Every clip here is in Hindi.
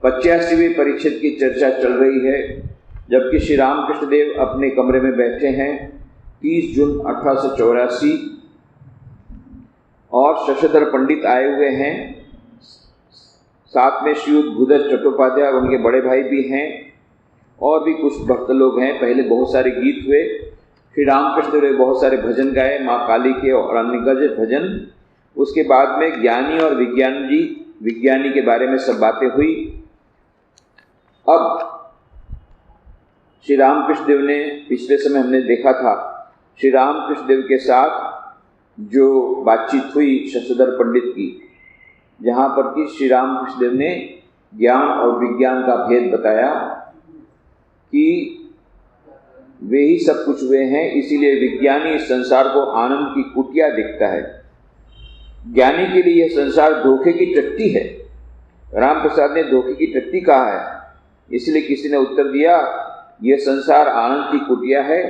85वें परिच्छेद की चर्चा चल रही है, जबकि श्री रामकृष्ण देव अपने कमरे में बैठे हैं 30 जून 1884 और शशधर पंडित आए हुए हैं, साथ में श्रीयुत भूधर चट्टोपाध्याय और उनके बड़े भाई भी हैं और भी कुछ भक्त लोग हैं। पहले बहुत सारे गीत हुए, श्री रामकृष्ण देव ने बहुत सारे भजन गाए, माँ काली के और अन्य गज भजन। उसके बाद में ज्ञानी और विज्ञानी के बारे में सब बातें हुई। अब श्री रामकृष्ण देव ने, पिछले समय हमने देखा था श्री रामकृष्ण देव के साथ जो बातचीत हुई शशधर पंडित की, जहाँ पर कि श्री रामकृष्ण देव ने ज्ञान और विज्ञान का भेद बताया कि वे ही सब कुछ हुए हैं, इसीलिए विज्ञानी इस संसार को आनंद की कुटिया दिखता है। ज्ञानी के लिए यह संसार धोखे की टट्टी है। रामप्रसाद ने धोखे की टट्टी कहा है, इसलिए किसी ने उत्तर दिया, यह संसार आनंद की कुटिया है,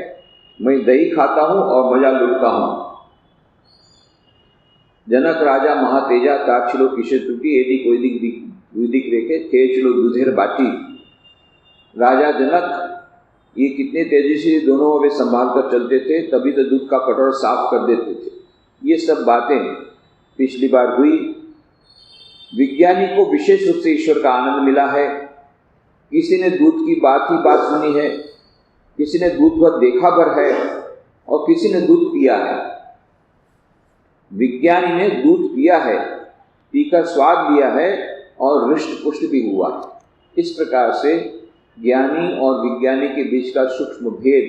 मैं दही खाता हूँ और मजा लुटता हूँ। जनक राजा महातेजा ताक्षिलो किसे त्रुटि एदी कोई दिख रेखे खेचलो दूधेर बाटी। राजा जनक ये कितने तेजी से दोनों वे संभाल कर चलते थे, तभी तो दूध का कटोरा साफ कर देते थे। ये सब बातें पिछली बार हुई। विज्ञानी को विशेष रूप से ईश्वर का आनंद मिला है। किसी ने दूध की बात ही बात सुनी है, किसी ने दूध भर देखा भर है और किसी ने दूध पिया है। विज्ञानी ने दूध पिया है, पीकर स्वाद लिया है और हृष्ट पुष्ट भी हुआ। इस प्रकार से ज्ञानी और विज्ञानी के बीच का सूक्ष्म भेद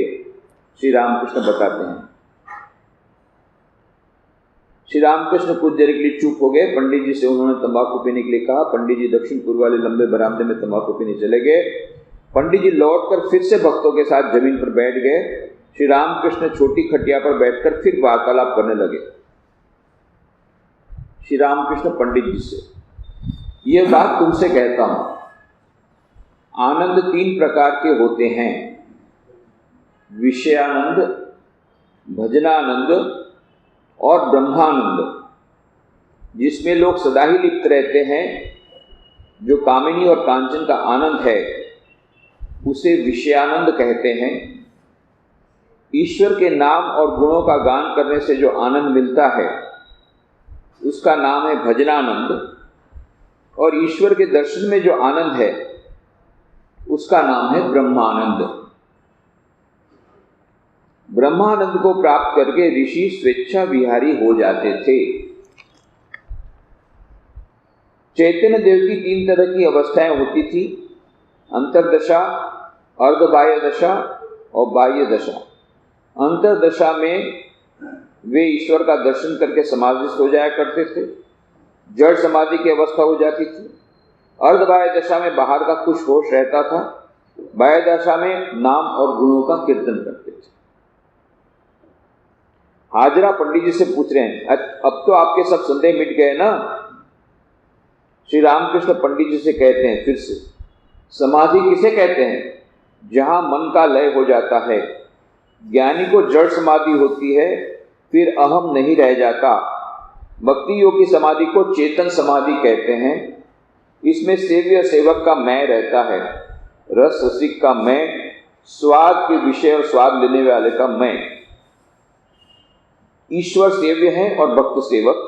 श्री रामकृष्ण बताते हैं। श्री रामकृष्ण कुछ देर के लिए चुप हो गए। पंडित जी से उन्होंने तंबाकू पीने के लिए कहा। पंडित जी दक्षिण पूर्व वाले लंबे बरामदे में तंबाकू पीने चले गए। पंडित जी लौटकर फिर से भक्तों के साथ जमीन पर बैठ गए। श्री रामकृष्ण छोटी खटिया पर बैठकर फिर वार्तालाप करने लगे। श्री रामकृष्ण पंडित जी से, यह बात तुमसे कहता हूं, आनंद 3 प्रकार के होते हैं, विषयानंद, भजनानंद और ब्रह्मानंद, जिसमें लोग सदा ही लिप्त रहते हैं। जो कामिनी और कांचन का आनंद है उसे विषयानंद कहते हैं। ईश्वर के नाम और गुणों का गान करने से जो आनंद मिलता है उसका नाम है भजनानंद, और ईश्वर के दर्शन में जो आनंद है उसका नाम है ब्रह्मानंद। ब्रह्मानंद को प्राप्त करके ऋषि स्वेच्छा विहारी हो जाते थे। चैतन्य देव की 3 तरह की अवस्थाएं होती थी, अंतर्दशा, अर्धबाह्य दशा और बाह्य दशा। अंतर्दशा में वे ईश्वर का दर्शन करके समाधिस्थ हो जाया करते थे, जड़ समाधि की अवस्था हो जाती थी। अर्धबाह्य दशा में बाहर का कुछ होश रहता था, बाह्य दशा में नाम और गुणों का कीर्तन करते थे। हाजरा पंडित जी से पूछ रहे हैं, अब तो आपके सब संदेह मिट गए ना? श्री रामकृष्ण पंडित जी से कहते हैं फिर से, समाधि किसे कहते हैं? जहां मन का लय हो जाता है। ज्ञानी को जड़ समाधि होती है, फिर अहम नहीं रह जाता। भक्ति योग की समाधि को चेतन समाधि कहते हैं। इसमें सेव्य सेवक का मैं रहता है, रस रसिक का मैं, स्वाद के विषय और स्वाद लेने वाले का मैं। ईश्वर सेव्य है और भक्त सेवक,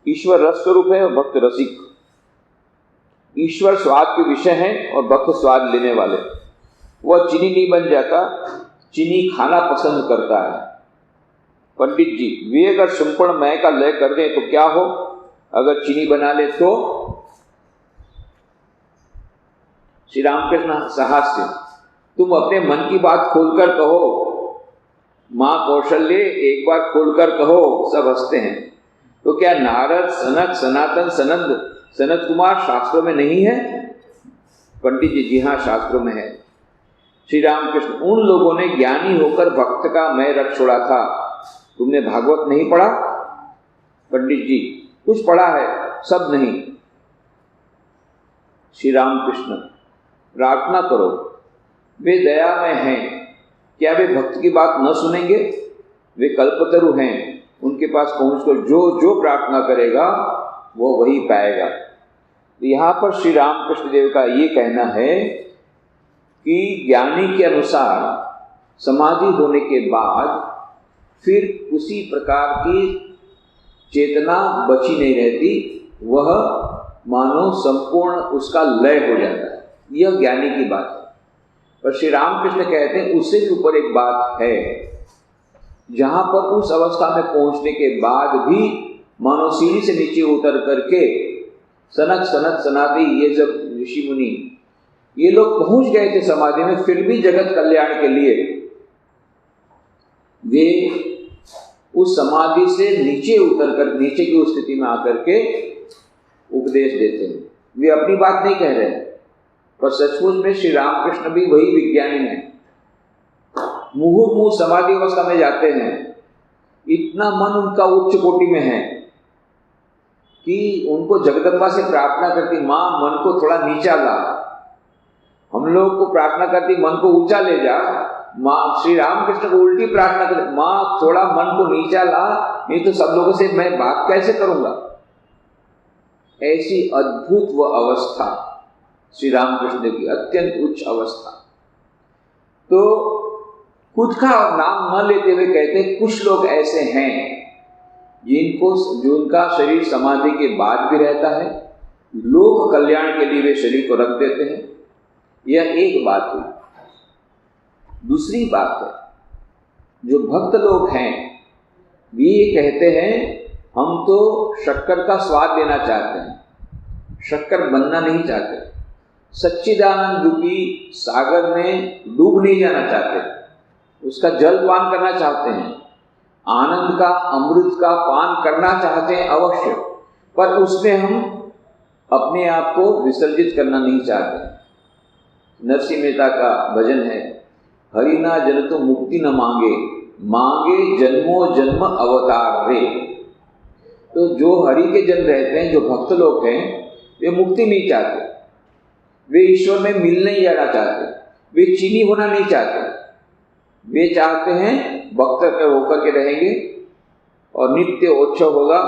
ईश्वर रस स्वरूप है और भक्त रसिक। ईश्वर स्वाद के विषय हैं और भक्त स्वाद लेने वाले। वह चीनी नहीं बन जाता, चीनी खाना पसंद करता है। पंडित जी, वे अगर संपूर्ण मैं का लय कर दें तो क्या हो? अगर चीनी बना ले तो? श्री रामकृष्ण साहस्य, तुम अपने मन की बात खोलकर कहो। माँ कौशल्य एक बार खोलकर कहो, सब हंसते हैं। तो क्या नारद, सनक, सनातन, सनत कुमार शास्त्रों में नहीं है? पंडित जी, जी हाँ, शास्त्रों में है। श्री रामकृष्ण, उन लोगों ने ज्ञानी होकर भक्त का मैं रख छोड़ा था। तुमने भागवत नहीं पढ़ा? पंडित जी, कुछ पढ़ा है, सब नहीं। श्री रामकृष्ण, प्रार्थना करो, वे दयामय हैं, क्या वे भक्त की बात न सुनेंगे? वे कल्पतरु हैं, उनके पास पहुंचकर जो जो प्रार्थना करेगा वो वही पाएगा। तो यहाँ पर श्री रामकृष्ण देव का ये कहना है कि ज्ञानी के अनुसार समाधि होने के बाद फिर उसी प्रकार की चेतना बची नहीं रहती, वह मानो संपूर्ण उसका लय हो जाता है। यह ज्ञानी की बात है। और श्री रामकृष्ण कहते हैं उससे भी ऊपर एक बात है, जहाँ पर उस अवस्था में पहुँचने के बाद भी मानो सीढ़ी से नीचे उतर करके सनक सनक सनातन ये सब ऋषि मुनि ये लोग पहुँच गए थे समाधि में, फिर भी जगत कल्याण के लिए वे उस समाधि से नीचे उतरकर नीचे की स्थिति में आकर के उपदेश देते हैं। वे अपनी बात नहीं कह रहे हैं, पर सचमुच में श्री रामकृष्ण भी वही विज्ञानी हैं। मुहुर्मुहु समाधि अवस्था में जाते हैं, इतना मन उनका उच्च कोटि में है कि उनको जगदम्बा से प्रार्थना करती, माँ मन को थोड़ा नीचा ला। हम लोग को प्रार्थना करती मन को ऊंचा ले जा, माँ श्री रामकृष्ण को उल्टी प्रार्थना करती, माँ थोड़ा मन को नीचा ला, नहीं तो सब लोगों से मैं बात कैसे करूंगा। ऐसी अद्भुत वह अवस्था श्री रामकृष्ण देव की, अत्यंत उच्च अवस्था। तो खुद का नाम न लेते हुए कहते कुछ लोग ऐसे हैं जिनका शरीर समाधि के बाद भी रहता है, लोक कल्याण के लिए वे शरीर को रख देते हैं। यह एक बात हुई। दूसरी बात है, जो भक्त लोग हैं वे ये कहते हैं हम तो शक्कर का स्वाद लेना चाहते हैं, शक्कर बनना नहीं चाहते, सच्चिदानंद रूपी सागर में डूब नहीं जाना चाहते, उसका जल पान करना चाहते हैं, आनंद का अमृत का पान करना चाहते हैं अवश्य, पर उसमें हम अपने आप को विसर्जित करना नहीं चाहते। नरसिंह मेहता का भजन है, हरि ना जन तो मुक्ति न मांगे, मांगे जन्मों जन्म अवतार रे। तो जो हरि के जन रहते हैं, जो भक्त लोग हैं, वे मुक्ति नहीं चाहते, वे ईश्वर में मिल नहीं जाना चाहते, वे चीनी होना नहीं चाहते, वे चाहते हैं भक्त होकर के रहेंगे और नित्य उत्सव होगा,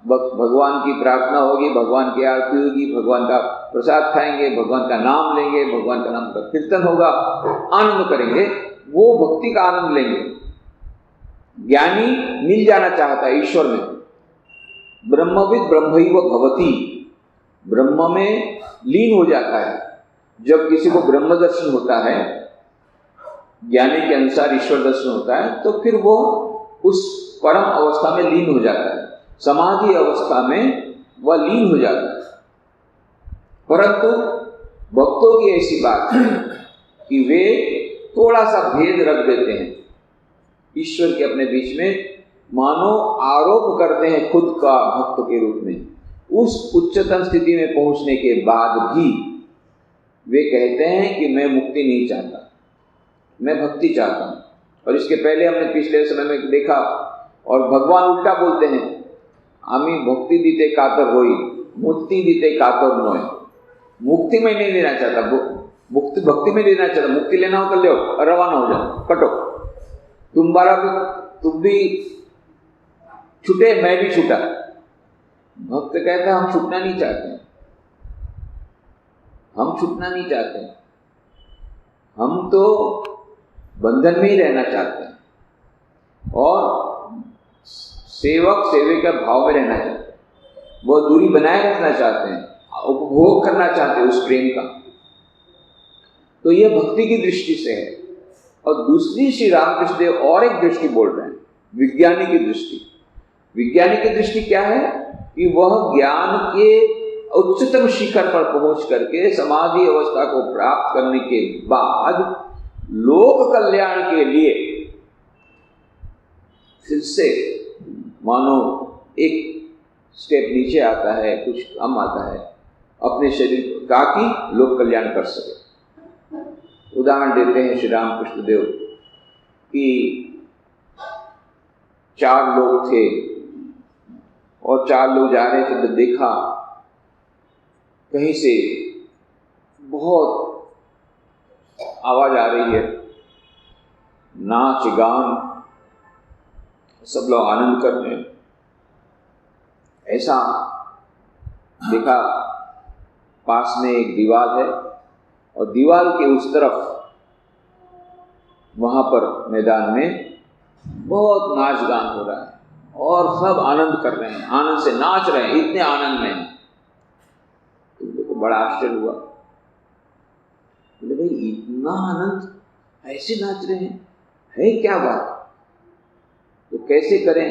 भगवान की प्रार्थना होगी, भगवान की आरती होगी, भगवान का प्रसाद खाएंगे, भगवान का नाम लेंगे, भगवान का नाम का कीर्तन होगा, आनंद करेंगे, वो भक्ति का आनंद लेंगे। ज्ञानी मिल जाना चाहता है ईश्वर में। ब्रह्मविद ब्रह्मैव भवति, ब्रह्म में लीन हो जाता है। जब किसी को ब्रह्म दर्शन होता है, ज्ञानी के अनुसार ईश्वर दर्शन होता है, तो फिर वो उस परम अवस्था में लीन हो जाता है, समाधि अवस्था में वह लीन हो जाता है। परंतु भक्तों की ऐसी बात है कि वे थोड़ा सा भेद रख देते हैं ईश्वर के अपने बीच में, मानो आरोप करते हैं खुद का भक्त के रूप में। उस उच्चतम स्थिति में पहुंचने के बाद भी वे कहते हैं कि मैं मुक्ति नहीं चाहता, मैं भक्ति चाहता हूँ। और इसके पहले हमने पिछले समय में देखा, और भगवान उल्टा बोलते हैं, आमी भक्ति दीते कातर होई, मुक्ति दीते कातर नोय। मुक्ति में नहीं लेना चाहता, मुक्ति भक्ति में लेना चाहता, मुक्ति लेना हो तो ले रवाना हो जाओ, कटो, तुम भी छूटे, मैं भी छूटा। भक्त कहता हम छूटना नहीं चाहते, हम छूटना नहीं चाहते, हम तो बंधन में ही रहना चाहते हैं और सेवक सेवे का भाव में रहना चाहते हैं, वो दूरी बनाए रखना चाहते हैं, उपभोग करना चाहते हैं उस प्रेम का। तो यह भक्ति की दृष्टि से है। और दूसरी श्री रामकृष्ण देव और एक दृष्टि बोल रहे हैं, विज्ञानी की दृष्टि। विज्ञानी की दृष्टि क्या है कि वह ज्ञान के उच्चतम शिखर पर पहुंच करके समाधि अवस्था को प्राप्त करने के बाद लोक कल्याण के लिए फिर से मानो एक स्टेप नीचे आता है, कुछ कम आता है अपने शरीर का, कि लोक कल्याण कर सके। उदाहरण देते हैं श्री रामकृष्ण देव कि 4 लोग थे और 4 लोग जा रहे थे, तो देखा कहीं से बहुत आवाज आ रही है, नाच गान, सब लोग आनंद कर रहे हैं। ऐसा देखा पास में एक दीवार है और दीवार के उस तरफ वहाँ पर मैदान में बहुत नाच गान हो रहा है और सब आनंद कर रहे हैं, आनंद से नाच रहे हैं, इतने आनंद में। तो देखो बड़ा आश्चर्य हुआ, बोले भाई इतना आनंद, ऐसे नाच रहे हैं, है क्या बात, तो कैसे करें।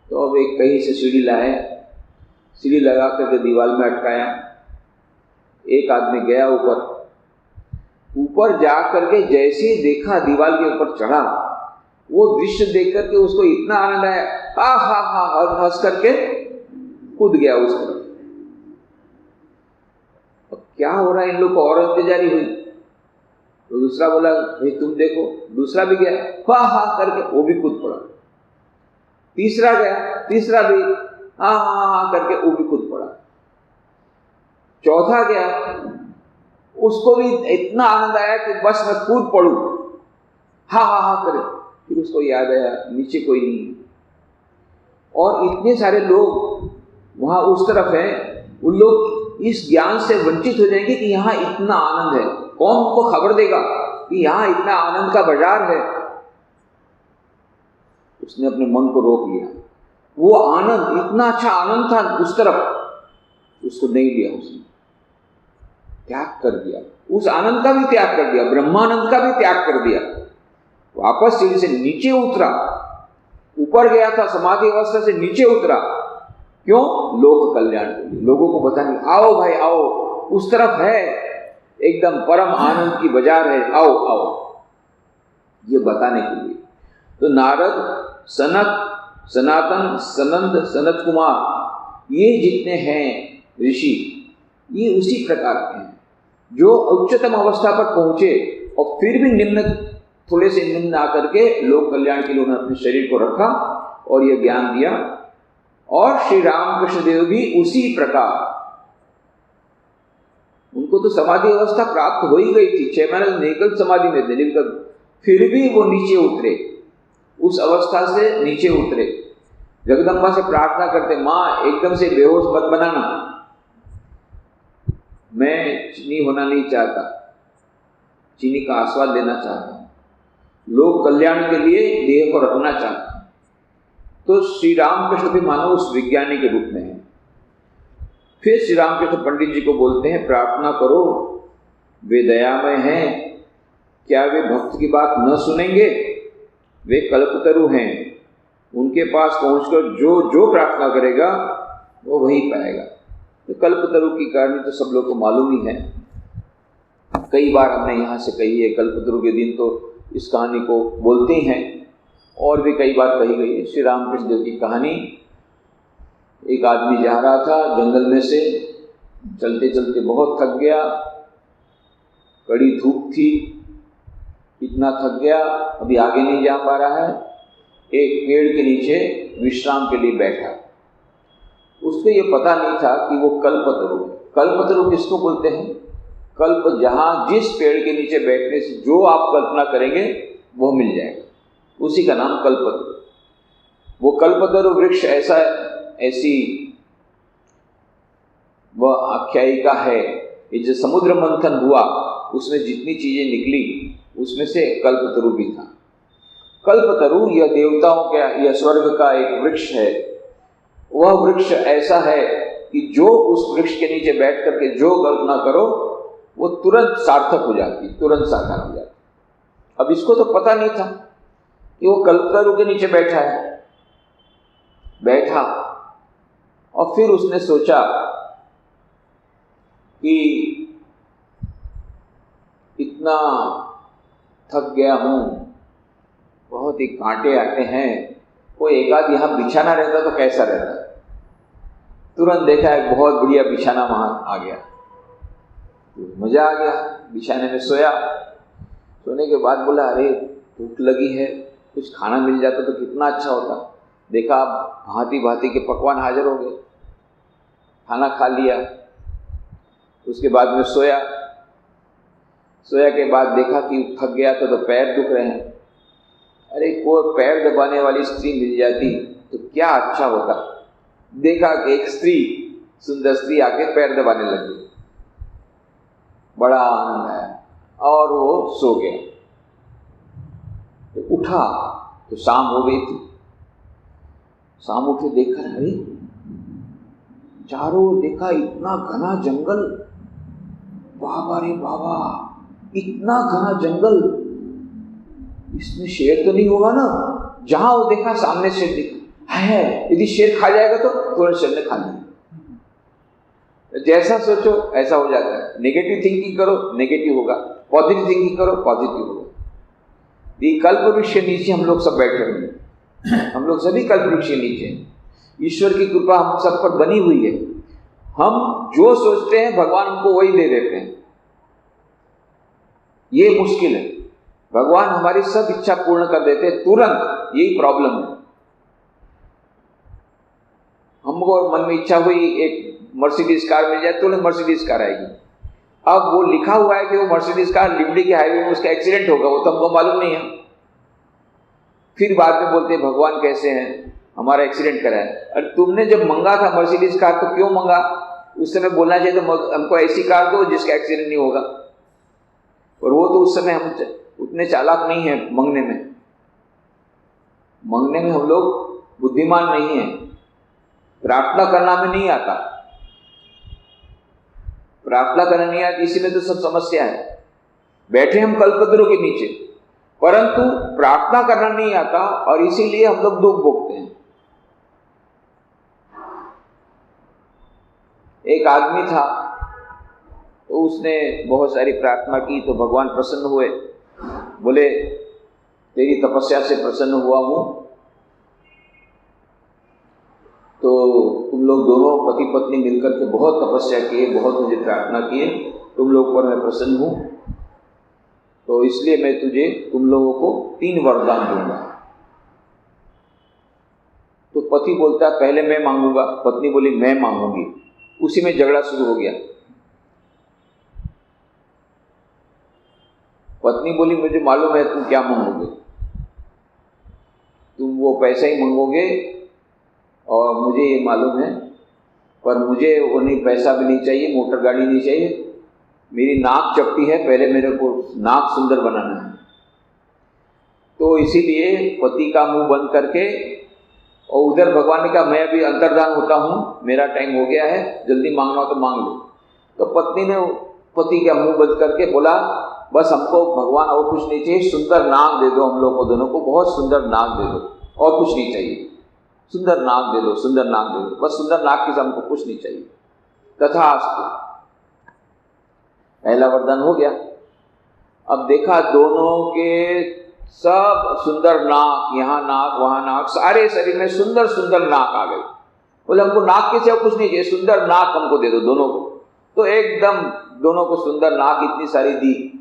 तो अब एक कहीं से सीढ़ी लाए, सीढ़ी लगा करके दीवार में अटकाया। एक आदमी गया ऊपर जा करके जैसे ही देखा दीवार के ऊपर चढ़ा, वो दृश्य देख करके उसको इतना आनंद आया, हा हा हा और हंस करके कूद गया उस तरफ। अब क्या हो रहा है, इन लोग को और इंतजारी हुई। तो दूसरा बोला भाई तुम देखो, दूसरा भी गया, हा हा करके वो भी कूद पड़ा। तीसरा गया, तीसरा भी हा हा हा करके वो भी कूद पड़ा। चौथा गया, उसको भी इतना आनंद आया कि बस मैं कूद पड़ूं, हा हा हा करे। फिर उसको याद आया नीचे कोई नहीं और इतने सारे लोग वहां उस तरफ हैं, उन लोग इस ज्ञान से वंचित हो जाएंगे कि यहाँ इतना आनंद है। कौन उनको खबर देगा कि यहाँ इतना आनंद का बाजार है। उसने अपने मन को रोक लिया। वो आनंद, इतना अच्छा आनंद था उस तरफ, उसको नहीं लिया, उसने त्याग कर दिया। उस आनंद का भी त्याग कर दिया, ब्रह्मानंद का भी त्याग कर दिया। वापस सीढ़ी से नीचे उतरा, ऊपर गया था समाधि अवस्था से नीचे उतरा। क्यों? लोक कल्याण के लिए, लोगों को बताने, आओ भाई आओ, उस तरफ है एकदम परम आनंद की बाजार है, आओ आओ, ये बताने के लिए। तो नारद, सनक, सनातन, सनंद, सनत कुमार, ये जितने हैं ऋषि, ये उसी प्रकार के हैं जो उच्चतम अवस्था पर पहुंचे और फिर भी निम्न, थोड़े से निम्न आकर के लोक कल्याण के लिए उन्होंने अपने शरीर को रखा और यह ज्ञान दिया। और श्री रामकृष्ण देव भी उसी प्रकार, उनको तो समाधि अवस्था प्राप्त हो ही गई थी, 6 महीने निकल समाधि में थे, लेकिन फिर भी वो नीचे उतरे, उस अवस्था से नीचे उतरे। जगदम्बा से प्रार्थना करते, माँ एकदम से बेहोश मत बनाना, मैं चीनी होना नहीं चाहता, चीनी का आस्वाद लेना चाहता हूँ, लोक कल्याण के लिए देह को रखना चाहता हूँ। तो श्री रामकृष्ण भी मानो उस विज्ञानी के रूप में है। फिर श्री रामकृष्ण पंडित जी को बोलते हैं, प्रार्थना करो, वे दयामय हैं, क्या वे भक्त की बात न सुनेंगे? वे कल्पतरु हैं, उनके पास पहुंचकर जो जो प्रार्थना करेगा वो वही पाएगा। तो कल्पतरु की कहानी तो सब लोग को मालूम ही है, कई बार हमने यहाँ से कही है। कल्पतरु के दिन तो इस कहानी को बोलते हैं और भी कई बार कही गई है। श्री रामकृष्ण देव की कहानी, एक आदमी जा रहा था जंगल में से, चलते चलते बहुत थक गया, कड़ी धूप थी, इतना थक गया अभी आगे नहीं जा पा रहा है। एक पेड़ के नीचे विश्राम के लिए बैठा। उसको ये पता नहीं था कि वो कल्पतरु। कल्पतरु किसको बोलते हैं? कल्प, जहाँ जिस पेड़ के नीचे बैठने से जो आप कल्पना करेंगे वो मिल जाएगा, उसी का नाम कल्पतरु। वो कल्पतरु वृक्ष ऐसी वह आख्यायिका है कि जो समुद्र मंथन हुआ उसमें जितनी चीजें निकली उसमें से कल्पतरु भी था। कल्पतरु यह देवताओं का, यह स्वर्ग का एक वृक्ष है। वह वृक्ष ऐसा है कि जो उस वृक्ष के नीचे बैठ करके जो कल्पना करो वो तुरंत सार्थक हो जाती, तुरंत साकार हो जाती। अब इसको तो पता नहीं था कि वो कल्पतरु के नीचे बैठा है। बैठा और फिर उसने सोचा कि इतना थक गया हूँ, बहुत ही कांटे आते हैं, कोई एक आध यहाँ बिछाना रहता तो कैसा रहता। तुरंत देखा एक बहुत बढ़िया बिछाना वहाँ आ गया, मजा आ गया, बिछाने में सोया। सोने के बाद बोला अरे भूख लगी है, कुछ खाना मिल जाता तो कितना अच्छा होता। देखा भांति भांति के पकवान हाजिर हो गए, खाना खा लिया। उसके बाद में सोया। सोया के बाद देखा कि थक गया था तो पैर दुख रहे हैं। अरे कोई पैर दबाने वाली स्त्री मिल जाती तो क्या अच्छा होता। देखा कि एक स्त्री सुंदर स्त्री आके पैर दबाने लगी, बड़ा आनंद आया और वो सो गया। तो उठा तो शाम हो गई थी। शाम उठे, देखा, अरे चारों ओर देखा, इतना घना जंगल, बाबा रे बाबा, इतना घना जंगल, इसमें शेर तो नहीं होगा ना? जहां वो देखा सामने शेर दिखा है, यदि शेर खा जाएगा तो तुरंत शेर ने खा लिया। जैसा सोचो ऐसा हो जाता है। नेगेटिव थिंकिंग करो, नेगेटिव होगा। पॉजिटिव थिंकिंग करो, पॉजिटिव होगा। ये कल्प वृक्ष के नीचे हम लोग सब बैठे हुए हैं, हम लोग सभी कल्प वृक्ष के नीचे हैं। ईश्वर की कृपा हम सब पर बनी हुई है। हम जो सोचते हैं भगवान हमको वही दे देते हैं। ये मुश्किल है, भगवान हमारी सब इच्छा पूर्ण कर देते हैं तुरंत। यही प्रॉब्लम है। हमको मन में इच्छा हुई एक मर्सिडीज कार मिल जाए, तुरंत मर्सिडीज कार आएगी। अब वो लिखा हुआ है कि वो मर्सिडीज कार लिबड़ी के हाईवे में उसका एक्सीडेंट होगा, वो तो हमको मालूम नहीं है। फिर बाद में बोलते हैं भगवान कैसे हैं, हमारा एक्सीडेंट करा है। अरे तुमने जब मंगा था मर्सिडीज कार तो क्यों मंगा? उस समय बोलना चाहिए तो हमको ऐसी कार दो जिसका एक्सीडेंट नहीं होगा। और वो तो उस समय हम उतने चालाक नहीं है मंगने में। मंगने में हम लोग बुद्धिमान नहीं है। प्रार्थना करना में नहीं आता, प्रार्थना करना नहीं आती, इसी में तो सब समस्या है। बैठे हम कल्पतरु के नीचे, परंतु प्रार्थना करना नहीं आता और इसीलिए हम लोग दुख भोगते हैं। एक आदमी था, तो उसने बहुत सारी प्रार्थना की तो भगवान प्रसन्न हुए। बोले तेरी तपस्या से प्रसन्न हुआ हूं, तो तुम लोग दोनों पति पत्नी मिलकर के बहुत तपस्या किए, बहुत मुझे प्रार्थना किए, तुम लोग पर मैं प्रसन्न हूं, तो इसलिए मैं तुम लोगों को 3 वरदान दूंगा। तो पति बोलता पहले मैं मांगूंगा, पत्नी बोली मैं मांगूंगी। उसी में झगड़ा शुरू हो गया। पत्नी बोली मुझे मालूम है तुम क्या मांगोगे, तुम वो पैसा ही मांगोगे और मुझे ये मालूम है, पर मुझे वो नहीं, पैसा भी नहीं चाहिए, मोटर गाड़ी नहीं चाहिए, मेरी नाक चपटी है, पहले मेरे को नाक सुंदर बनाना है। तो इसीलिए पति का मुंह बंद करके, और उधर भगवान ने कहा मैं अभी अंतर्धान होता हूँ, मेरा टाइम हो गया है, जल्दी मांगना हो तो मांग लो। तो पत्नी ने पति का मुंह बंद करके बोला बस हमको भगवान और कुछ नहीं चाहिए, सुंदर नाक दे दो हम लोग को दोनों को, बहुत सुंदर नाक दे दो, और कुछ नहीं चाहिए, सुंदर नाक दे दो, सुंदर नाक दे दो, बस सुंदर नाक की हमको कुछ नहीं चाहिए। तथास्तु, पहला वरदान हो गया। अब देखा दोनों के सब सुंदर नाक, यहाँ नाक वहां नाक, सारे शरीर में सुंदर सुंदर नाक आ गई। बोले हमको नाक के सिवा कुछ नहीं चाहिए, सुंदर नाक हमको दे दो दोनों को। तो एकदम दोनों को सुंदर नाक इतनी सारी दी।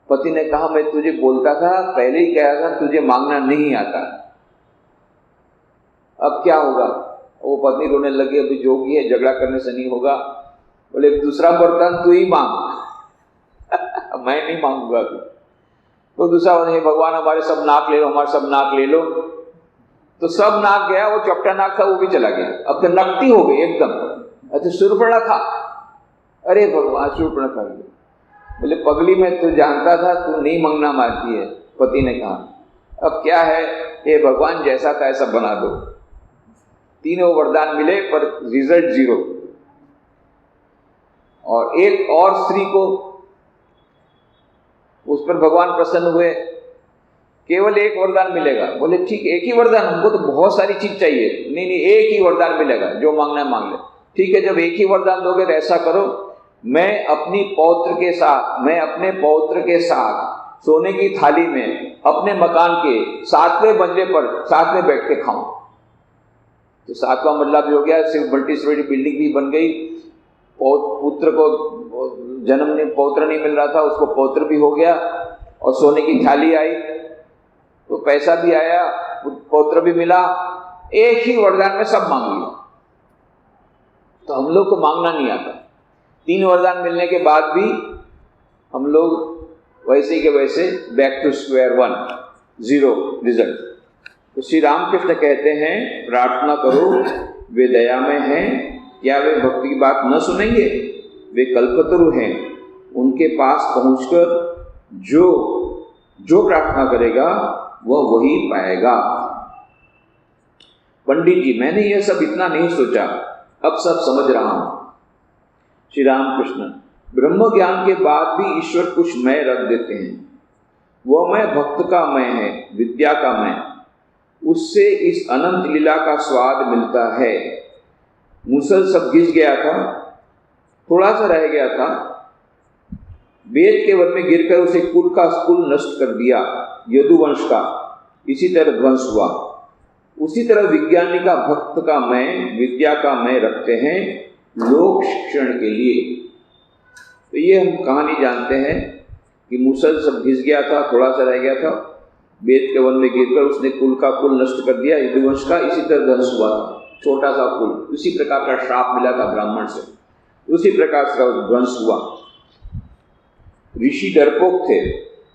पति ने कहा मैं तुझे बोलता था, पहले ही कहा था तुझे मांगना नहीं आता, अब क्या होगा? वो पत्नी रोने लगी, अभी जोगी है, झगड़ा करने से नहीं होगा। बोले दूसरा बर्तन तू ही मांग मैं नहीं मांगूंगा। तो दूसरा बोले भगवान हमारे सब नाक ले लो, हमारे सब नाक ले लो। तो सब नाक गया, वो चपटा नाक था वो भी चला गया। अब तो नकटी हो गई एकदम। अच्छा शूर्पणखा, अरे भगवान शूर्पणखा, बोले पगली में तू जानता था तू नहीं मांगना मानती है। पति ने कहा अब क्या है, हे भगवान जैसा था ऐसा बना दो। तीनों वरदान मिले पर रिजल्ट 0। और एक और स्त्री को, उस पर भगवान प्रसन्न हुए, केवल एक वरदान मिलेगा। बोले ठीक एक ही वरदान, हमको तो बहुत सारी चीज चाहिए। नहीं नहीं एक ही वरदान मिलेगा, जो मांगना है मांग ले। ठीक है जब एक ही वरदान दोगे तो ऐसा करो, मैं अपने पौत्र के साथ सोने की थाली में अपने मकान के 7वें मंजिले पर साथ में बैठ के खाऊं। तो 7वां मंजिला भी हो गया, सिर्फ मल्टी स्टोरी बिल्डिंग भी बन गई। पुत्र को जन्म नहीं, पौत्र नहीं मिल रहा था, उसको पौत्र भी हो गया, और सोने की थाली आई तो पैसा भी आया, पौत्र भी मिला। एक ही वरदान में सब मांग लिया। तो हम लोग को मांगना नहीं आता। 3 वरदान मिलने के बाद भी हम लोग वैसे के वैसे बैक टू स्क्वायर 1, 0 रिजल्ट। तो श्री रामकृष्ण कहते हैं प्रार्थना करो, वे दया में हैं, क्या वे भक्ति की बात न सुनेंगे? वे कल्पतरु हैं, उनके पास पहुंचकर जो जो प्रार्थना करेगा वह वही पाएगा। पंडित जी, मैंने यह सब इतना नहीं सोचा, अब सब समझ रहा हूं। श्री रामकृष्ण, ब्रह्म ज्ञान के बाद भी ईश्वर कुछ मैं रख देते हैं। वह मैं भक्त का मैं है, विद्या का मैं। उससे इस अनंत लीला का स्वाद मिलता है। मूसल सब घिस गया था, थोड़ा सा रह गया था। वेद के वन में गिरकर उसे कुल का कुल नष्ट कर दिया, यदुवंश का इसी तरह ध्वंस हुआ। उसी तरह विज्ञानी का भक्त का मैं, विद्या का मैं रखते हैं लोक शिक्षण के लिए। तो ये हम कहानी जानते हैं कि मूसल सब घिस गया था, थोड़ा सा रह गया था। वेद के वन में गिरकर उसने कुल का कुल नष्ट कर दिया, यदुवंश का इसी तरह ध्वंस हुआ था, छोटा सा कुल। उसी प्रकार का श्राप मिला था ब्राह्मण से, उसी प्रकार से ध्वंस हुआ। ऋषि डरपोक थे,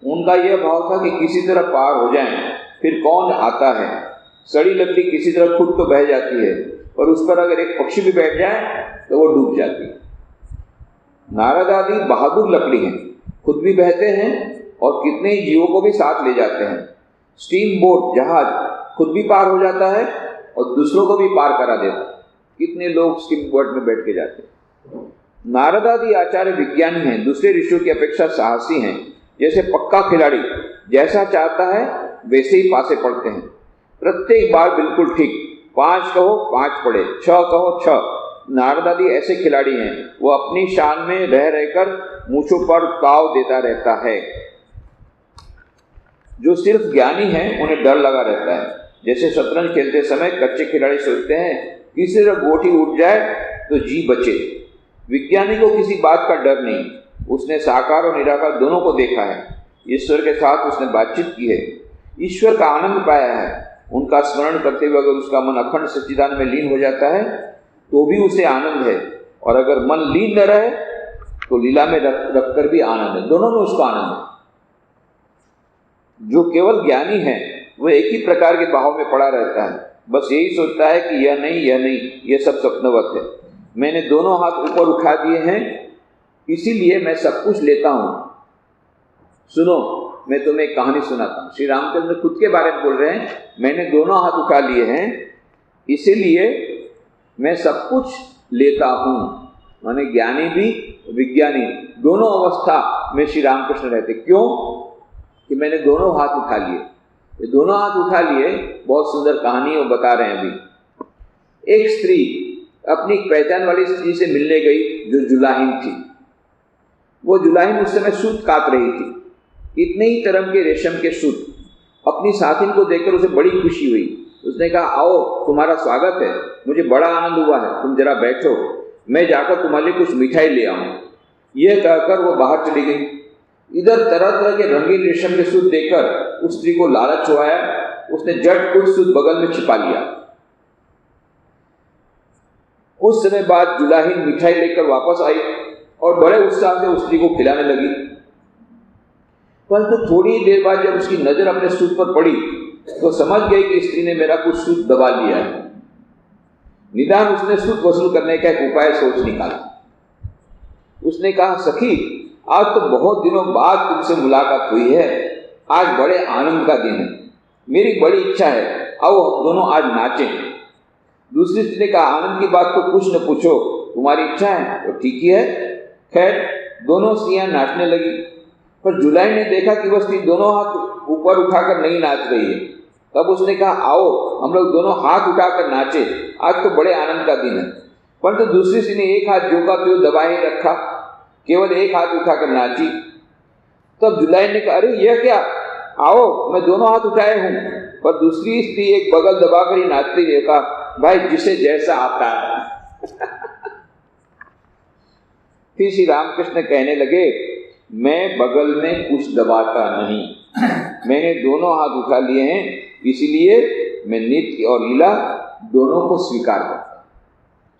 उनका यह भाव था कि किसी तरह पार हो जाएं, फिर कौन आता है। सड़ी लकड़ी किसी तरह खुद तो बह जाती है, पर उस पर अगर एक पक्षी भी बैठ जाए तो वो डूब जाती है। नारद आदि बहादुर लकड़ी हैं, खुद भी बहते हैं और कितने ही जीवों को भी साथ ले जाते हैं। स्टीम बोट, जहाज, खुद भी पार हो जाता है और दूसरों को भी पार करा देता है। कितने लोग स्टीम बोट में बैठ के जाते हैं। नारद आदि आचार्य विज्ञानी हैं, दूसरे ऋषियों की अपेक्षा साहसी हैं। जैसे पक्का खिलाड़ी जैसा चाहता है वैसे ही पासे पड़ते हैं, प्रत्येक बार बिल्कुल ठीक। 5 कहो 5 पड़े, 6 कहो 6। नारद आदि ऐसे खिलाड़ी हैं, वो अपनी शान में रह रहकर मूंछों पर ताव देता रहता है। जो सिर्फ ज्ञानी हैं उन्हें डर लगा रहता है। जैसे शतरंज खेलते समय कच्चे खिलाड़ी सोचते हैं किसी तरह गोटी उठ जाए तो जी बचे। विज्ञानी को किसी बात का डर नहीं, उसने साकार और निराकार दोनों को देखा है। ईश्वर के साथ उसने बातचीत की है, ईश्वर का आनंद पाया है। उनका स्मरण करते हुए अगर उसका मन अखंड सच्चिदानंद में लीन हो जाता है तो भी उसे आनंद है, और अगर मन लीन न रहे तो लीला में रखकर भी आनंद है। दोनों में उसको आनंद है। जो केवल ज्ञानी है वह एक ही प्रकार के भाव में पड़ा रहता है, बस यही सोचता है कि यह नहीं, यह नहीं, यह सब सपनवत है। मैंने दोनों हाथ ऊपर उठा दिए हैं, इसीलिए मैं सब कुछ लेता हूं। सुनो, मैं तुम्हें एक कहानी सुनाता हूं। श्री रामचंद्र खुद के बारे में बोल रहे हैं, मैंने दोनों हाथ उठा लिए हैं, इसीलिए मैं सब कुछ लेता हूं। माने ज्ञानी भी विज्ञानी दोनों अवस्था में श्री रामकृष्ण रहते। क्यों? कि मैंने दोनों हाथ उठा लिए। ये दोनों हाथ उठा लिए, बहुत सुंदर कहानी वो बता रहे हैं अभी। एक स्त्री अपनी पहचान वाली स्त्री से मिलने गई जो जुलाहिन थी। वो जुलाहिन उस समय सूत काट रही थी, इतने ही तरह के रेशम के सूत। अपनी साथिन को देखकर उसे बड़ी खुशी हुई। उसने कहा, आओ, तुम्हारा स्वागत है, मुझे बड़ा आनंद हुआ है, तुम जरा बैठो, मैं जाकर तुम्हारे लिए कुछ मिठाई ले आऊं। यह कहकर वो बाहर चली गई। इधर तरह तरह के रंगीन रेशम के सूत देखकर उस स्त्री को लालच हो आया। उसने झट कुछ सूत बगल में छिपा लिया। कुछ समय बाद जुलाहिन मिठाई लेकर वापस आई और बड़े उत्साह से उस स्त्री को खिलाने लगी। परंतु थोड़ी देर बाद जब उसकी नजर अपने सूत पर पड़ी तो समझ गई कि स्त्री ने मेरा कुछ सूत दबा लिया है। निदान उसने सूत वसूल करने का एक उपाय सोच निकाला। उसने कहा, सखी, आज तो बहुत दिनों बाद तुमसे मुलाकात हुई है, आज बड़े आनंद का दिन है, मेरी बड़ी इच्छा है, आओ हम दोनों आज नाचें। दूसरी स्त्री ने कहा, आनंद की बात तो कुछ न पूछो, तुम्हारी इच्छा है तो ठीक ही है। खैर, दोनों स्त्रियां नाचने लगी, पर जुलाई ने देखा कि वह स्त्री दोनों हाथ ऊपर उठाकर नहीं नाच रही है। तब उसने कहा, आओ हम लोग दोनों हाथ उठाकर नाचे, आज तो बड़े आनंद का दिन है। परंतु दूसरी स्त्री ने एक हाथ जो का त्यों दबाए रखा, केवल एक हाथ उठाकर नाची। तब जुलाई ने कहा, अरे यह क्या, आओ, मैं दोनों हाथ उठाए हूं। पर दूसरी स्त्री एक बगल दबाकर ही नाचती देखा, भाई जिसे जैसा आता है। फिर श्री रामकृष्ण कहने लगे, मैं बगल में कुछ दबाता नहीं, मैंने दोनों हाथ उठा लिए हैं, इसीलिए मैं नित्य और लीला दोनों को स्वीकार करता हूं।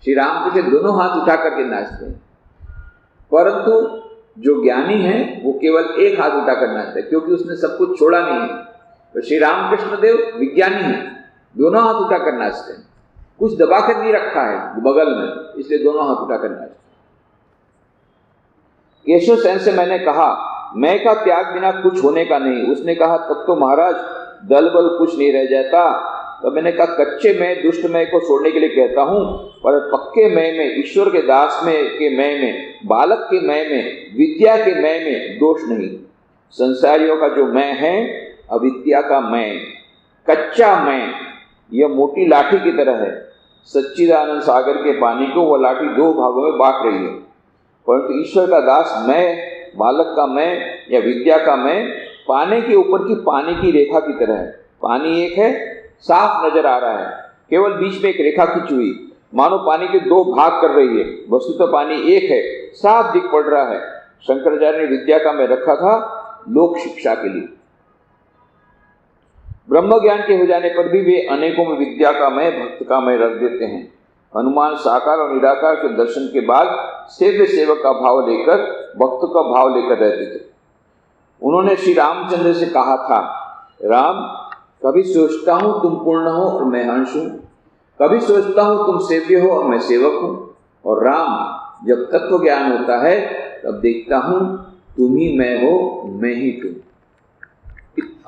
श्री रामकृष्ण दोनों हाथ उठा करके नाचते हैं, परंतु जो ज्ञानी है वो केवल एक हाथ उठाकर नाचता है, क्योंकि उसने सब कुछ छोड़ा नहीं है। तो श्री रामकृष्ण देव विज्ञानी हैं, दोनों हाथ उठाकर नाचते हैं। कुछ दबा कर नहीं रखा है बगल में, इसलिए दोनों हाथ उठा करना है। केशव सेन से मैंने कहा, मैं का त्याग बिना कुछ होने का नहीं। उसने कहा, तब तो महाराज दल बल कुछ नहीं रह जाता। तो मैंने कहा, कच्चे मैं दुष्ट मैं को छोड़ने के लिए कहता हूँ, पर पक्के मैं में, ईश्वर के दास में के मैं में, बालक के मैं में, विद्या के मैं में दोष नहीं। संसारियों का जो मैं है, अविद्या का मैं, कच्चा मैं, यह मोटी लाठी की तरह है। सच्चिदानंद सागर के पानी को वह लाठी दो भागों में बांट रही है, परंतु ईश्वर का दास मैं, बालक का मैं या विद्या का मैं पानी के ऊपर की पानी की रेखा की तरह है। पानी एक है, साफ नजर आ रहा है, केवल बीच में एक रेखा खींची हुई, मानो पानी के दो भाग कर रही है। वस्तुतः पानी एक है, साफ दिख पड़ रहा है। शंकराचार्य ने विद्या का मैं रखा था लोक शिक्षा के लिए। ब्रह्म ज्ञान के हो जाने पर भी वे अनेकों में विद्या का मैं, भक्त का मैं रख देते हैं। हनुमान साकार और निराकार के दर्शन के बाद सेव्य सेवक का भाव लेकर, भक्त का भाव लेकर रहते थे। उन्होंने श्री रामचंद्र से कहा था, राम, कभी सोचता हूं तुम पूर्ण हो और मैं अंश हूं, कभी सोचता हूं तुम सेव्य हो और मैं सेवक हूं, और राम, जब तत्व ज्ञान होता है तब देखता हूं तुम ही मैं हो, मैं ही तुम।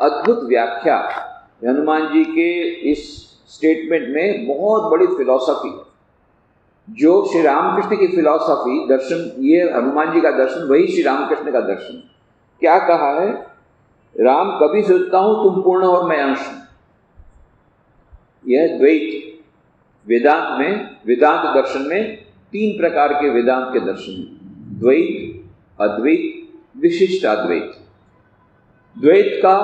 अद्भुत व्याख्या हनुमान जी के इस स्टेटमेंट में बहुत बड़ी फिलॉसफी, जो श्री रामकृष्ण की फिलॉसफी दर्शन, ये हनुमान जी का दर्शन वही श्री रामकृष्ण का दर्शन। क्या कहा है? राम, कभी सोचता हूं तुम पूर्ण और मैं अंश हूं। यह द्वैत वेदांत में, वेदांत दर्शन में तीन प्रकार के वेदांत के दर्शन हैं, द्वैत, अद्वैत, विशिष्टाद्वैत। द्वैत का,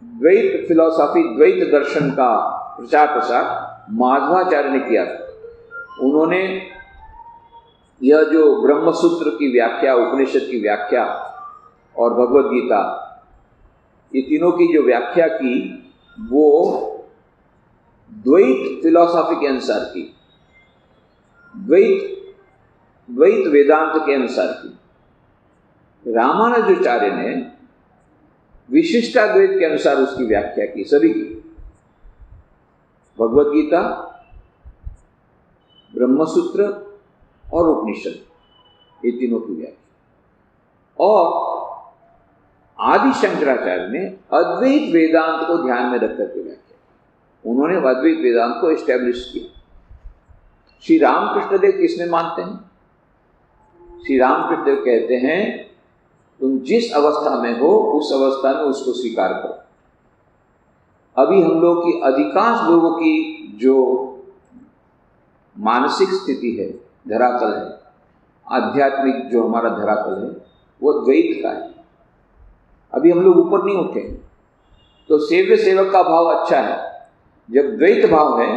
द्वैत फिलॉसफी, द्वैत दर्शन का प्रचार प्रसार माधवाचार्य ने किया था। उन्होंने यह जो ब्रह्मसूत्र की व्याख्या, उपनिषद की व्याख्या और भगवद गीता, ये तीनों की जो व्याख्या की, वो द्वैत फिलॉसफी के अनुसार की, द्वैत वेदांत के अनुसार की। रामानुजाचार्य ने विशिष्टाद्वैत के अनुसार उसकी व्याख्या की, सभी की। भगवद गीता, ब्रह्मसूत्र और उपनिषद, ये तीनों की व्याख्या। और आदि शंकराचार्य ने अद्वैत वेदांत को ध्यान में रखकर के व्याख्या, उन्होंने अद्वैत वेदांत को एस्टैब्लिश किया। श्री रामकृष्ण देव किसमें मानते हैं? श्री रामकृष्ण देव कहते हैं, तुम जिस अवस्था में हो उस अवस्था में उसको स्वीकार करो। अभी हम लोग की, अधिकांश लोगों की जो मानसिक स्थिति है, धरातल है, आध्यात्मिक जो हमारा धरातल है, वो द्वैत का है। अभी हम लोग ऊपर नहीं उठे। तो सेव्य सेवक का भाव अच्छा है। जब द्वैत भाव है,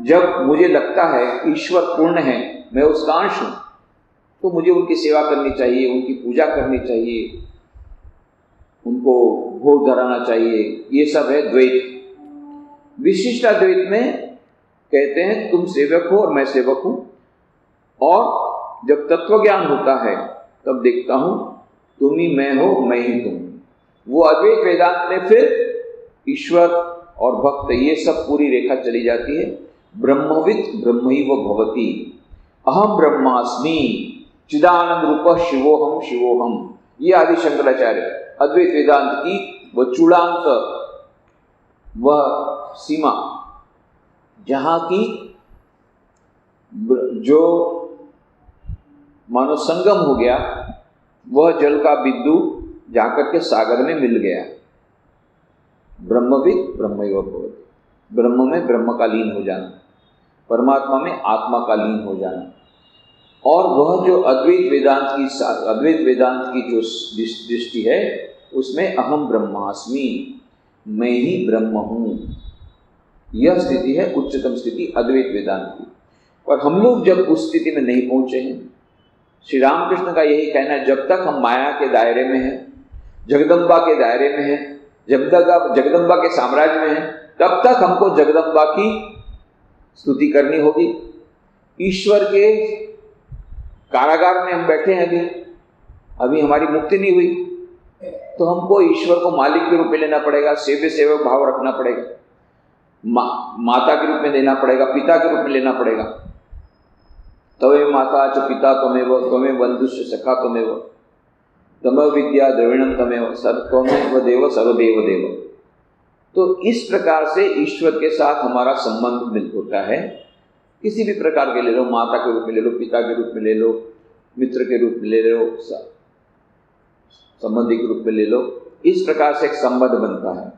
जब मुझे लगता है ईश्वर पूर्ण है, मैं उसका अंश हूं, तो मुझे उनकी सेवा करनी चाहिए, उनकी पूजा करनी चाहिए, उनको भोग धराना चाहिए, ये सब है द्वैत। विशिष्टाद्वैत में कहते हैं तुम सेवक हो और मैं सेवक हूं, और जब तत्व ज्ञान होता है तब देखता हूं तुम ही मैं हो, मैं ही तुम। वो अद्वैत वेदांत में फिर ईश्वर और भक्त, ये सब पूरी रेखा चली जाती है। ब्रह्मविद ब्रह्मैव भवति, अहम ब्रह्मास्मि, चिदानंद रूप शिवोहम शिवोहम। ये आदि शंकराचार्य अद्वैत वेदांत की वह चूड़ांक, वह सीमा, जहां की जो मानो संगम हो गया, वह जल का बिंदु जाकर के सागर में मिल गया। ब्रह्मविद ब्रह्मैव भवति, ब्रह्म में ब्रह्म का लीन हो जाना, परमात्मा में आत्मा का लीन हो जाना। और वह जो अद्वैत वेदांत की जो दृष्टि है, उसमें अहम ब्रह्मास्मि, मैं ही ब्रह्म हूं, यह स्थिति है उच्चतम स्थिति अद्वैत वेदांत की। और हम लोग जब उस स्थिति में नहीं पहुंचे हैं, श्री रामकृष्ण का यही कहना है, जब तक हम माया के दायरे में हैं, जगदम्बा के दायरे में हैं, जगदम्बा के साम्राज्य में हैं, तब तक हमको जगदम्बा की स्तुति करनी होगी। ईश्वर के कारागार में हम बैठे हैं, अभी हमारी मुक्ति नहीं हुई, तो हमको ईश्वर को मालिक के रूप में लेना पड़ेगा, सेव्य सेवक भाव रखना पड़ेगा। माता के रूप में लेना पड़ेगा, पिता के रूप में लेना पड़ेगा। तवे माता च पिता त्वमेव बंधुश्च सखा त्वमेव तमेव विद्या द्रविणम त्वमेव त्वमेव देव सर्वदेव देव। तो इस प्रकार से ईश्वर के साथ हमारा संबंध होता है। किसी भी प्रकार के ले लो, माता के रूप में ले लो, पिता के रूप में ले लो, मित्र के रूप में ले लो, संबंधी के रूप में ले लो। इस प्रकार से एक संबंध बनता है।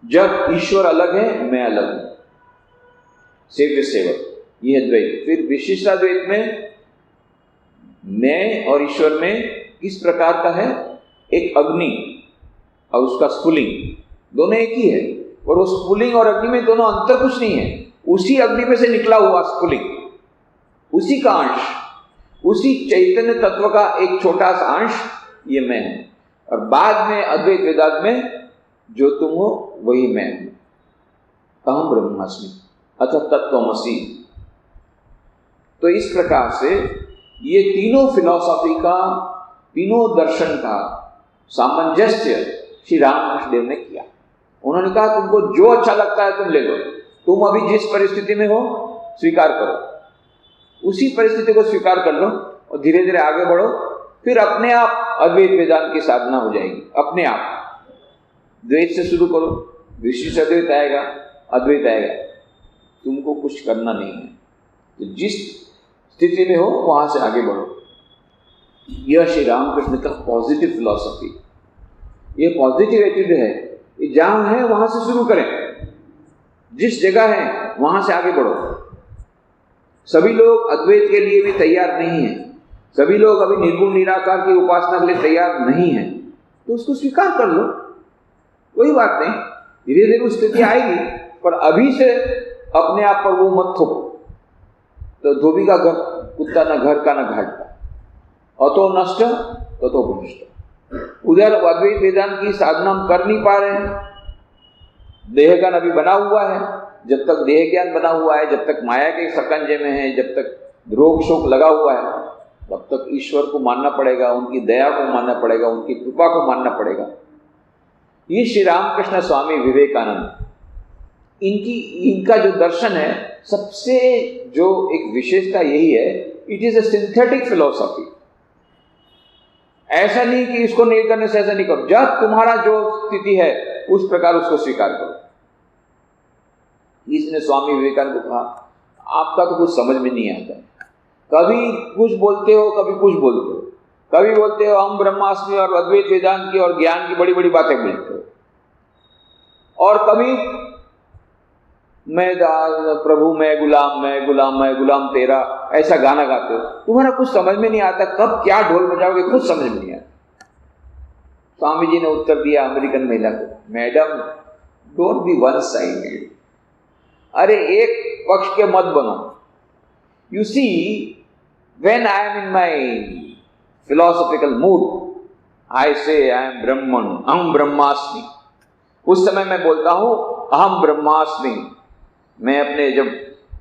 जब ईश्वर अलग है, मैं अलग हूं, सेव्य सेवक, यह है द्वैत। फिर विशिष्टाद्वैत में मैं और ईश्वर में किस प्रकार का है, एक अग्नि और उसका स्फुलिंग, दोनों एक ही है। और उस स्फुलिंग और अग्नि में दोनों अंतर कुछ नहीं है। उसी अग्नि में से निकला हुआ स्फुलिंग, उसी का अंश, उसी चैतन्य तत्व का एक छोटा सा अंश, ये मैं हूं। और बाद में अद्वैत वेदांत में जो तुम हो वही मैं हूं, अहम ब्रह्मास्मि अथ तत्त्वमसि। तो इस प्रकार से ये तीनों फिलॉसफी का, तीनों दर्शन का सामंजस्य श्री रामकृष्ण देव ने किया। उन्होंने कहा तुमको जो अच्छा लगता है तुम ले लो, तुम अभी जिस परिस्थिति में हो स्वीकार करो, उसी परिस्थिति को स्वीकार कर लो और धीरे धीरे आगे बढ़ो। फिर अपने आप अद्वैत वेदांत की साधना हो जाएगी। अपने आप द्वैत से शुरू करो, विशिष्ट अद्वैत आएगा, अद्वैत आएगा, तुमको कुछ करना नहीं है। तो जिस स्थिति में हो वहां से आगे बढ़ो। यह श्री रामकृष्ण का पॉजिटिव फिलॉसफी, ये पॉजिटिव एटीट्यूड है। जहां है वहां से शुरू करें, जिस जगह है वहां से आगे बढ़ो। सभी लोग अद्वैत के लिए भी तैयार नहीं है, सभी लोग अभी निर्गुण निराकार की उपासना के लिए तैयार नहीं है, तो उसको स्वीकार कर लो, कोई बात नहीं, धीरे धीरे उस स्थिति आएगी। पर अभी से अपने आप पर वो मत थोपो। तो धोबी का घर, कुत्ता न घर का न घाट का, अतो नष्ट ततो भ्रष्ट। उधर अद्वैत वेदांत की साधना हम कर नहीं पा रहे हैं, देह ज्ञान अभी बना हुआ है। जब तक देह ज्ञान बना हुआ है, जब तक माया के सकंजे में है, जब तक रोग शोक लगा हुआ है, तब तक ईश्वर को मानना पड़ेगा, उनकी दया को मानना पड़ेगा, उनकी कृपा को मानना पड़ेगा। ये श्री रामकृष्ण स्वामी विवेकानंद, इनका जो दर्शन है, सबसे जो एक विशेषता यही है, it is a synthetic philosophy. ऐसा नहीं कि इसको नहीं करने से ऐसा नहीं करो, जब तुम्हारा जो स्थिति है उस प्रकार उसको स्वीकार करो। इसने स्वामी विवेकानंद को कहा, आपका तो कुछ समझ में नहीं आता है, कभी कुछ बोलते हो, कभी कुछ बोलते हो, कभी बोलते हो हम ब्रह्मास्मि और अद्वैत वेदांत की और ज्ञान की बड़ी बड़ी बातें बोलते हो, और कभी मैं प्रभु मैं गुलाम तेरा, ऐसा गाना गाते हो। तुम्हारा कुछ समझ में नहीं आता, कब क्या ढोल बजाओगे कुछ समझ में नहीं आता। स्वामी जी ने उत्तर दिया अमेरिकन महिला को, madam don't be one sided, अरे एक पक्ष के मत बनो। You see when I am in my philosophical mood, I say I M ब्रह्मन, अहम ब्रह्मास्मि। उस समय मैं बोलता हूं अहम ब्रह्मास्मि, मैं अपने जब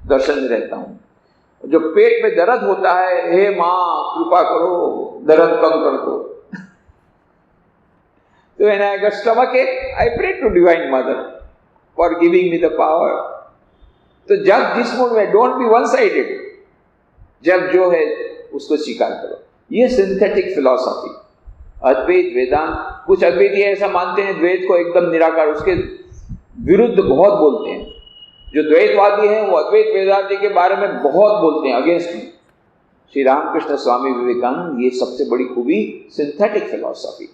दर्शन में रहता हूं। जो पेट में दर्द होता है, हे मां कृपा करो दर्द कम कर दो। So when I got stomachache, I pray to Divine Mother for giving me the power. तो जब जिस मूड में, डोंट बी वन साइडेड, जब जो है उसको स्वीकार करो। ये सिंथेटिक फिलॉसफी, अद्वैत वेदांत, कुछ अद्वैती ऐसा मानते हैं द्वैत को एकदम निराकार, उसके विरुद्ध बहुत बोलते हैं। जो द्वैतवादी हैं वो अद्वैत वेदांत के बारे में बहुत बोलते हैं, अगेंस्ट में। श्री रामकृष्ण स्वामी विवेकानंद, ये सबसे बड़ी खूबी सिंथेटिक फिलॉसफी,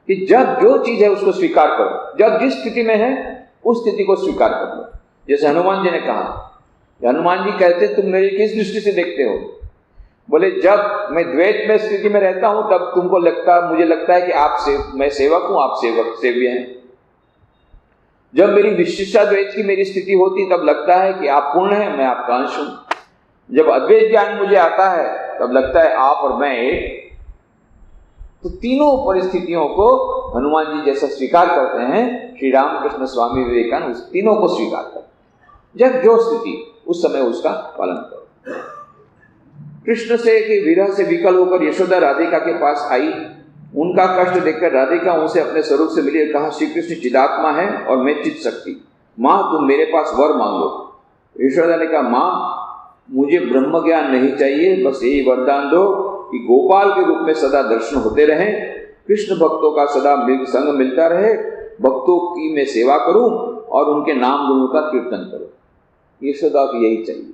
कि जब जो चीज है उसको स्वीकार करो, जब जिस स्थिति में है उस स्थिति को स्वीकार कर लो। जैसे हनुमान जी ने कहा, हनुमान जी कहते तुम मेरी किस दृष्टि से देखते हो? बोले जब मैं द्वैत में स्थिति में रहता हूं तब तुमको लगता, मुझे लगता है कि मैं सेवक हूं, आप सेव्य हैं। जब मेरी विशिष्टाद्वैत की मेरी स्थिति होती तब लगता है कि आप पूर्ण हैं, मैं आपका अंश हूं। जब अद्वैत ज्ञान मुझे आता है तब लगता है आप और मैं एक। तो तीनों परिस्थितियों को हनुमान जी जैसा स्वीकार करते हैं, श्री रामकृष्ण स्वामी विवेकानंद उस तीनों को स्वीकार करते हैं। जब जो स्थिति उस समय उसका पालन करो। कृष्ण से कि विरह से विकल होकर यशोदा राधिका के पास आई, उनका कष्ट देखकर राधिका उनसे अपने स्वरूप से मिली और कहा, श्री कृष्ण चिदात्मा है और मैं चित शक्ति, माँ तुम मेरे पास वर मांगो। यशोदा ने कहा माँ मुझे ब्रह्म ज्ञान नहीं चाहिए, बस यही वरदान दो कि गोपाल के रूप में सदा दर्शन होते रहें, कृष्ण भक्तों का सदा संग मिलता रहे, भक्तों की मैं सेवा करूं और उनके नाम गुणों का कीर्तन करूं। यशोदा को यही चाहिए।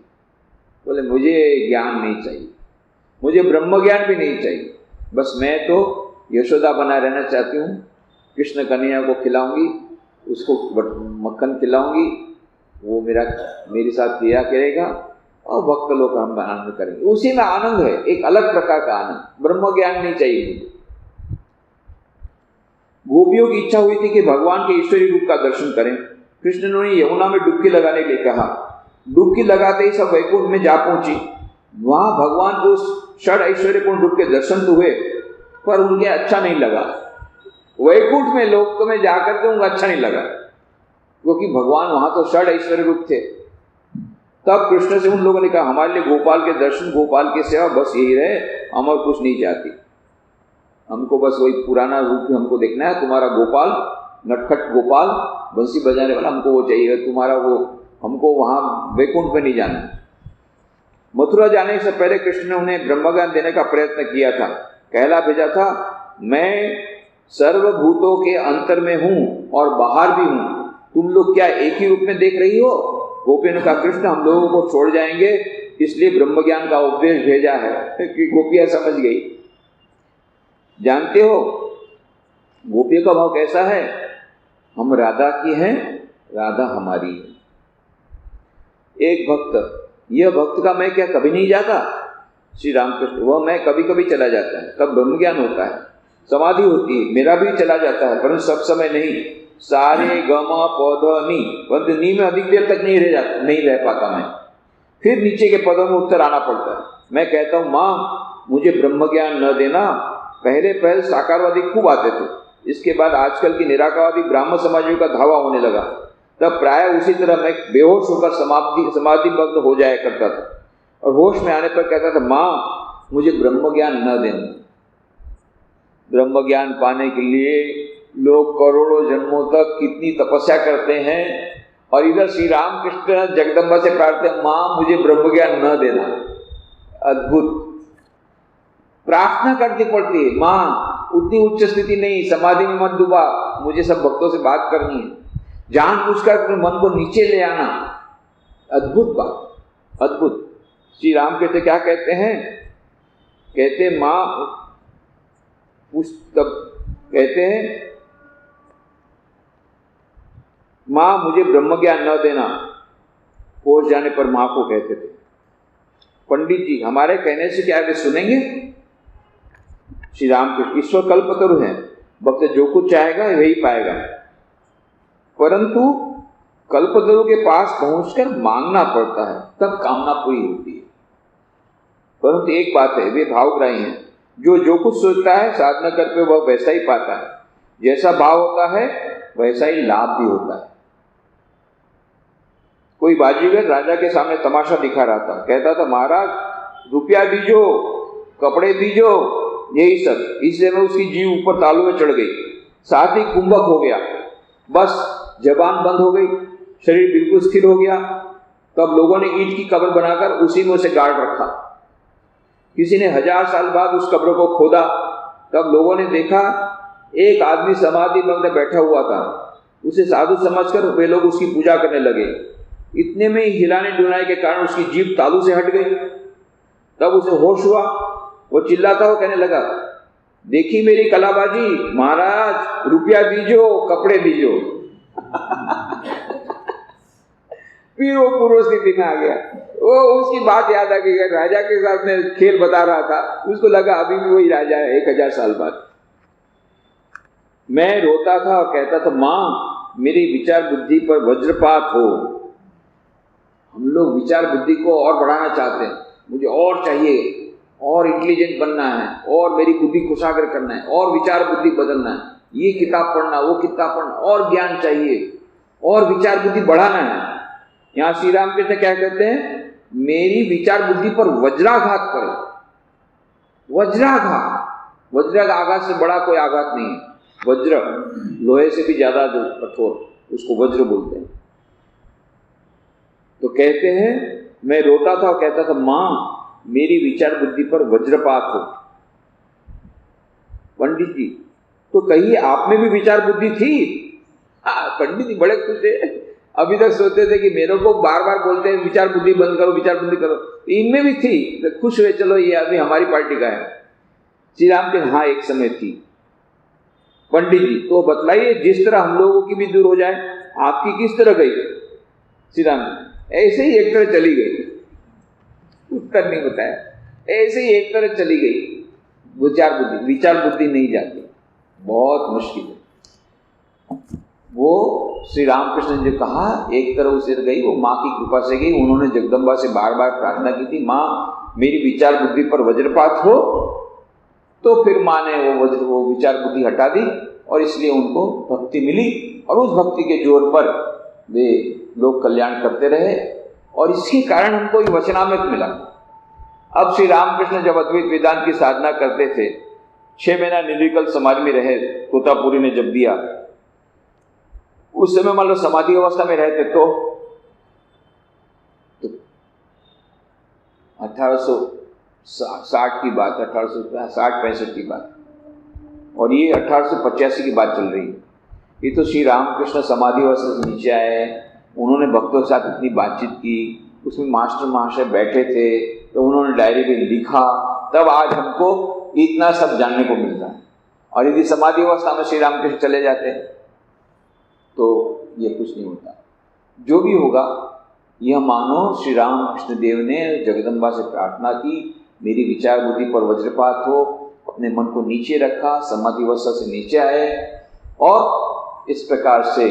बोले मुझे ज्ञान नहीं चाहिए, मुझे ब्रह्म ज्ञान भी नहीं चाहिए, बस मैं तो यशोदा बना रहना चाहती हूँ। कृष्ण कन्हैया को खिलाऊंगी, उसको मक्खन खिलाऊंगी, वो मेरे साथ क्रिया करेगा और भक्त लोग हम आनंद करेंगे। उसी में आनंद है, एक अलग प्रकार का आनंद। ब्रह्म ज्ञान नहीं चाहिए मुझे। गोपियों की इच्छा हुई थी कि भगवान के ईश्वरी रूप का दर्शन करें। कृष्ण ने यमुना में डुबकी लगाने के लिए कहा। डुबकी लगाते ही सब वैकुंठ में जा पहुंची। वहां भगवान को षड ऐश्वर्यपूर्ण रूप के दर्शन तो हुए, पर उनके अच्छा नहीं लगा। वैकुंठ में लोक में जाकर के उनको अच्छा नहीं लगा, क्योंकि भगवान वहां तो षड ऐश्वर्य रूप थे। तब कृष्ण से उन लोगों ने कहा हमारे लिए गोपाल के दर्शन, गोपाल की सेवा बस यही रहे, हम और कुछ नहीं चाहती। हमको बस वही पुराना रूप हमको देखना है, तुम्हारा गोपाल, नटखट गोपाल, बंसी बजाने वाला, हमको वो चाहिए, तुम्हारा वो, हमको वहां वैकुंठ में नहीं जाना। मथुरा जाने से पहले कृष्ण ने उन्हें ब्रह्मज्ञान देने का प्रयत्न किया था। कहला भेजा था, मैं सर्वभूतों के अंतर में हूं और बाहर भी हूं, तुम लोग क्या एक ही रूप में देख रही हो? गोपियों ने कहा कृष्ण हम लोगों को छोड़ जाएंगे, इसलिए ब्रह्मज्ञान का उपदेश भेजा है। कि गोपियां समझ गई। जानते हो गोपियों का भाव कैसा है? हम राधा की हैं, राधा हमारी है। एक भक्त, यह भक्त का मैं क्या कभी नहीं जाता? श्री रामकृष्ण, वह मैं कभी कभी चला जाता है, तब ब्रह्म ज्ञान होता है, समाधि होती है, मेरा भी चला जाता है, परंतु सब समय नहीं। सारे गमा पौधा नी, परंतु नी में अधिक देर तक नहीं रह पाता मैं, फिर नीचे के पदों में उत्तर आना पड़ता है। मैं कहता हूँ माँ मुझे ब्रह्म ज्ञान न देना। पहले साकारवादी खूब आते थे, इसके बाद आजकल की निराकारवादी ब्राह्मण समाजियों का धावा होने लगा। तब प्राय उसी तरह मैं बेहोश होकर समाधिबद्ध हो जाया करता था, और होश में आने पर कहता था माँ मुझे ब्रह्म ज्ञान न देना। ब्रह्म ज्ञान पाने के लिए लोग करोड़ों जन्मों तक कितनी तपस्या करते हैं, और इधर श्री रामकृष्ण जगदम्बा से प्रार्थना, माँ मुझे ब्रह्म ज्ञान न देना। अद्भुत प्रार्थना करनी पड़ती है, माँ उतनी उच्च स्थिति नहीं, समाधि में मत डूबा, मुझे सब भक्तों से बात करनी है, जानबूझकर अपने मन को नीचे ले आना। अद्भुत बात, अद्भुत। श्री राम कहते क्या कहते हैं? कहते माँ तब कहते हैं माँ मुझे ब्रह्म ज्ञान न देना। पहुंच जाने पर माँ को कहते थे, पंडित जी हमारे कहने से क्या वे सुनेंगे? श्री रामकृष्ण ईश्वर कल्पतरु हैं, भक्त जो कुछ चाहेगा वही पाएगा, परंतु कल्पतरु के पास पहुंचकर मांगना पड़ता है, तब कामना पूरी होती है। परंतु एक बात है, वे भावग्राही हैं, जो कुछ सोचता है साधना करके वह वैसा ही पाता है, जैसा भाव होता है वैसा ही लाभ भी होता है। कोई बाजीगर राजा के सामने तमाशा दिखा रहा था, कहता था महाराज रुपया दीजो, कपड़े दीजो, यही सब। इसलिए मैं उसकी जीभ ऊपर तालू में चढ़ गई, साथ ही कुंभक हो गया, बस जबान बंद हो गई, शरीर बिल्कुल स्थिर हो गया। तब लोगों ने ईंट की कब्र बनाकर उसी में उसे गाड़ रखा। किसी ने 1000 साल बाद उस कब्र को खोदा, तब लोगों ने देखा एक आदमी समाधि भंग बैठा हुआ था। उसे साधु समझकर वे लोग उसकी पूजा करने लगे। इतने में ही हिलाने डुलाने के कारण उसकी जीभ तालू से हट गई। तब उसे होश हुआ, वो चिल्लाता हुआ कहने लगा, देखी मेरी कलाबाजी, महाराज रुपया दीजो, कपड़े दीजो। फिर वो पूर्व स्थिति में आ गया। वो उसकी बात याद आ गई, राजा के साथ में खेल बता रहा था, उसको लगा अभी भी वही राजा है 1000 साल बाद। मैं रोता था और कहता था माँ मेरी विचार बुद्धि पर वज्रपात हो। हम लोग विचार बुद्धि को और बढ़ाना चाहते हैं, मुझे और चाहिए, और इंटेलिजेंट बनना है, और मेरी बुद्धि को उजागर करना है, और विचार बुद्धि बदलना है, ये किताब पढ़ना, वो किताब पढ़ना, और ज्ञान चाहिए, और विचार बुद्धि बढ़ाना है। यहाँ श्री राम कृष्ण क्या कहते हैं? मेरी विचार बुद्धि पर वज्राघात करो। वज्राघात, वज्र का आघात से बड़ा कोई आघात नहीं है। वज्र लोहे से भी ज्यादा कठोर, उसको वज्र बोलते हैं। तो कहते हैं मैं रोता था और कहता था माँ मेरी विचार बुद्धि पर वज्रपात हो। पंडित जी तो कहिए आप में भी विचार बुद्धि थी? पंडित जी बड़े खुश थे, अभी तक सोचते थे कि मेरे को बार बार बोलते हैं विचार बुद्धि बंद करो, विचार बुद्धि करो, इनमें भी थी। तो खुश हुए, चलो ये अभी हमारी पार्टी का है। श्री राम के हाँ एक समय थी। पंडित जी तो बतलाइए जिस तरह हम लोगों की भी दूर हो जाए, आपकी किस तरह गई? श्री राम ऐसे ही एक तरह चली गई। उत्तर नहीं बताया, ऐसे ही एक तरह चली गई। विचार बुद्धि नहीं जाती, बहुत मुश्किल है। वो श्री रामकृष्ण ने जो कहा एक तरह उसे गई, वो माँ की कृपा से गई। उन्होंने जगदम्बा से बार बार प्रार्थना की थी, माँ मेरी विचार बुद्धि पर वज्रपात हो। तो फिर माँ ने वो विचार बुद्धि हटा दी और इसलिए उनको भक्ति मिली, और उस भक्ति के जोर पर वे लोग कल्याण करते रहे, और इसके कारण हमको ये वचनामृत मिला। अब श्री रामकृष्ण जब अद्वैत वेदांत की साधना करते थे, 6 महीना निर्विकल्प समाधि में रहे, तोतापुरी ने जब दिया, उस समय मान लो समाधि अवस्था में रहते तो 1860 की बात, 1860-65 की बात, और ये 1885 की बात चल रही है। ये तो श्री रामकृष्ण समाधि अवस्था से नीचे आए, उन्होंने भक्तों के साथ इतनी बातचीत की, उसमें मास्टर महाशय बैठे थे, तो उन्होंने डायरी में लिखा, तब आज हमको इतना सब जानने को मिलता है। और यदि समाधि अवस्था में श्री रामकृष्ण चले जाते तो ये कुछ नहीं होता। जो भी होगा, यह मानो श्री रामकृष्ण देव ने जगदम्बा से प्रार्थना की, मेरी विचार बुद्धि पर वज्रपात हो, अपने मन को नीचे रखा, समाधि अवस्था से नीचे आए, और इस प्रकार से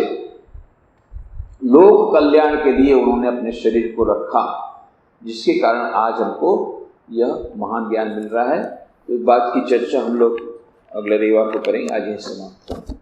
लोक कल्याण के लिए उन्होंने अपने शरीर को रखा, जिसके कारण आज हमको यह महान ज्ञान मिल रहा है। तो इस बात की चर्चा हम लोग अगले रविवार को करेंगे। आज यही समाप्त।